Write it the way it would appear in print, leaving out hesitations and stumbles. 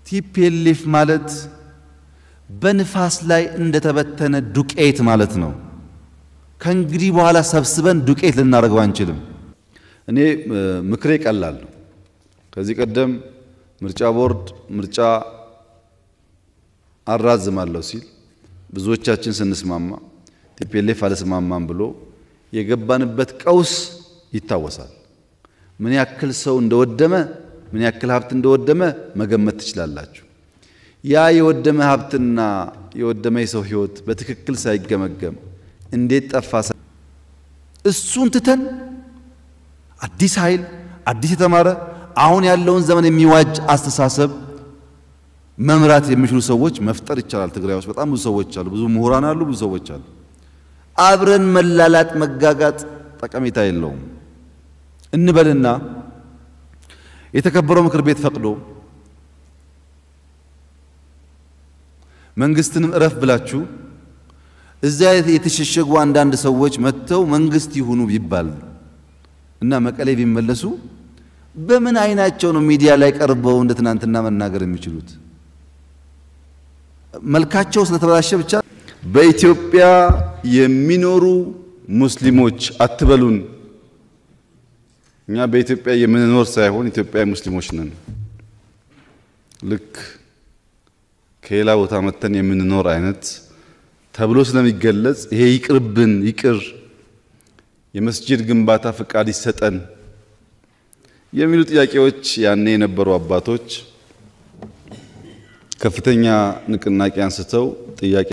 ቲፒኤልኤፍ ማለት በንፋስ ላይ እንደተበተነ ዱቄት ማለት ነው። ከእንግዲህ በኋላ ሰብስበን ዱቄት ልናደርገው አንችልም። እኔ ምክሬ ቀላል ነው። ከዚህ ቀደም ምርጫ ቦርድ ምርጫ አራዝማለሁ ሲል ብዙዎቻችን ስንስማማ ቲፒኤልኤፍ አልስማማም ብሎ የገባንበት ቀውስ ይታወሳል። ምን ያክል ሰው እንደወደመ ምን ያክል ሀብት እንደወደመ መገመት ትችላላችሁ። ያ የወደመ ሀብትና የወደመ የሰው ህይወት በትክክል ሳይገመገም እንዴት ጠፋ? እሱን ትተን አዲስ ኃይል አዲስ የተማረ አሁን ያለውን ዘመን የሚዋጅ አስተሳሰብ መምራት የሚችሉ ሰዎች መፍጠር ይቻላል። ትግራይ ውስጥ በጣም ብዙ ሰዎች አሉ፣ ብዙ ምሁራን አሉ፣ ብዙ ሰዎች አሉ። አብረን መላላጥ መጋጋጥ ጠቀሜታ የለውም እንበልና የተከበረው ምክር ቤት ፈቅዶ መንግስትንም እረፍ ብላችሁ እዛ የተሸሸጉ አንዳንድ ሰዎች መጥተው መንግስት ይሁኑ ቢባል እና መቀሌ ቢመለሱ በምን አይናቸው ነው ሚዲያ ላይ ቀርበው እንደ ትናንትና መናገር የሚችሉት? መልካቸው ስለተበላሸ ብቻ በኢትዮጵያ የሚኖሩ ሙስሊሞች አትበሉን። እኛ በኢትዮጵያ የምንኖር ሳይሆን ኢትዮጵያዊ ሙስሊሞች ነን። ልክ ከሌላ ቦታ መተን የምንኖር አይነት ተብሎ ስለሚገለጽ ይሄ ይቅርብን፣ ይቅር፣ የመስጂድ ግንባታ ፍቃድ ይሰጠን የሚሉ ጥያቄዎች ያኔ የነበሩ አባቶች ከፍተኛ ንቅናቄ አንስተው ጥያቄ